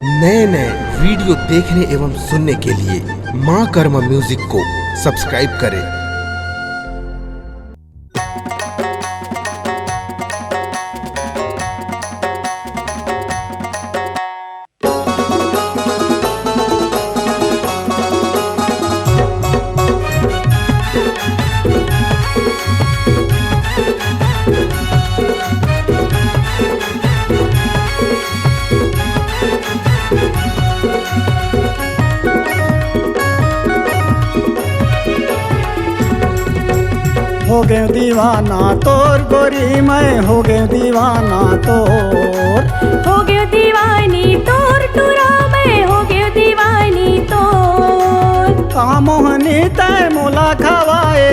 नए नए वीडियो देखने एवं सुनने के लिए माँ कर्मा म्यूजिक को सब्सक्राइब करें। हो गए दीवाना तोर गोरी मैं हो गए दीवाना तोर हो गयो दीवानी तोर टुरा मैं हो गयो दीवानी तोर कामोहनी तय मोला खवाए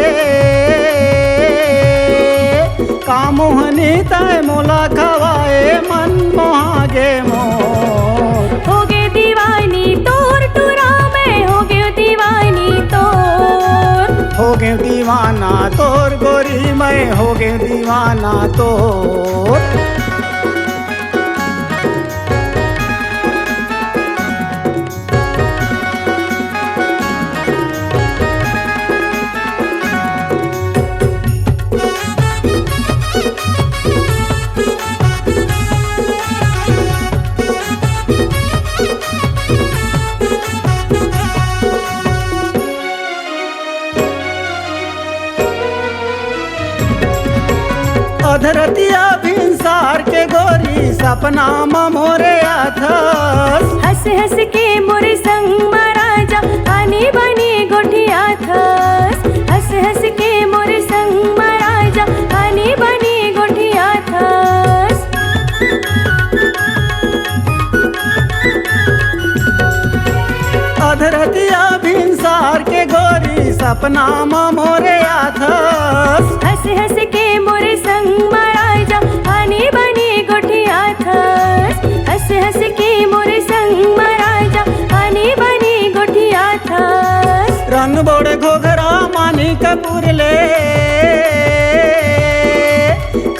कामोहनी तय मोला खवाए मन मोहागे मोर हो गयो दीवानी तोर टुरा मैं हो गयो दीवानी तोर हो गए दीवाना तोर गोरी मैं हो गए दीवाना तोर अधरतिया भिनसार के गोरी सपना मोरे आथस हंस हंस के मोरे संग महाराजा आने बने गोठिया थस हंस हंस के मोरे संग महाराजा आने बने गोठिया थस अधरतिया भिनसार के गोरी सपना मोरे आथस हंस हंस के मोरे संग महाराजा आने बने गोठिया थस हंस हंस के मोरे संग महाराजा आने बने गोठिया थस रन बोड़े घोघरा मानी कपूर ले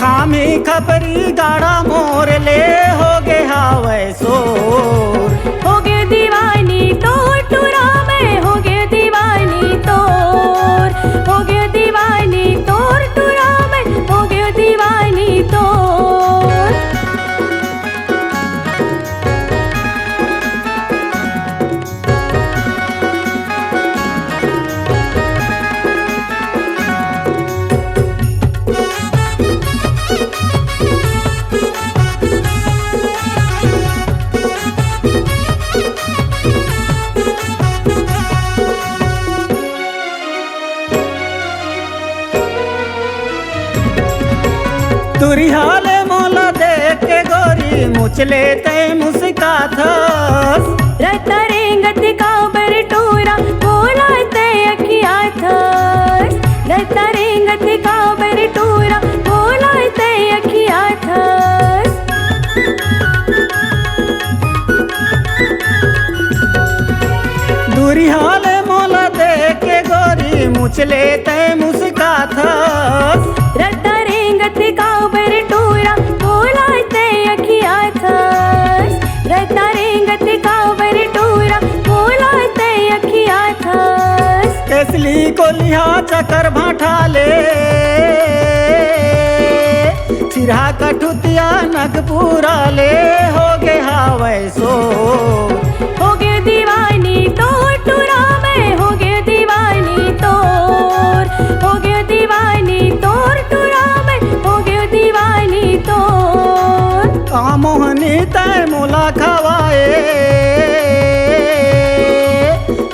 खामी खपरी गाड़ा मोर ले हो गे हावे सोर हो गए दीवानी तोर टुरा मैं हो गए दीवानी तोर हो गए दीवानी तोर टुरा मैं हो गए दीवानी तोर तुरिहाले मोला देख के गोरी मुचले ते मुस्काथस रता रेंगत काबर टोरा बोला ते अखिया थस रता रेंगत काबर टोरा बोला ते अखिया थस दुरिहाले मोला देख के गोरी मुचले ते मुस्काथस रता रेंगत काबर टोरा बोला ते अखिया थस रता रेंगत काबर टोरा बोला ते अखिया थस केसली को लिहा चकर भाठाले चिरा कठुतिया नगपुरा ले हो गे हावे सो हो गए दीवानी तोर टुरा मैं हो गए दीवानी तोर हो गए दीवानी तोर टुरा मैं हो गए दीवानी तोर कामोहनी तय मोला खवाए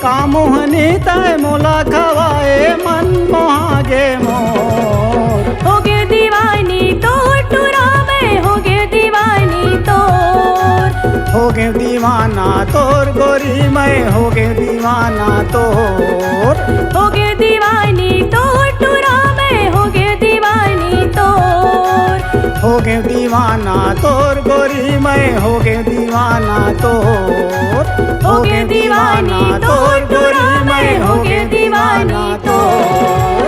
कामोहनी तय मोला खवाए मन मोहागे मोर हो गए दीवानी तोर टुरा मैं हो गए दीवानी तोर हो गए दीवाना तोर गोरी मैं हो गए दीवाना तोर हो गए दीवानी तोर टुरा मैं हो गए दीवानी तोर हो गए दीवाना तोर गोरी मैं हो गए दीवाना तोर हो गए दीवानी तोर टुरा मैं हो गए दीवानी तोर।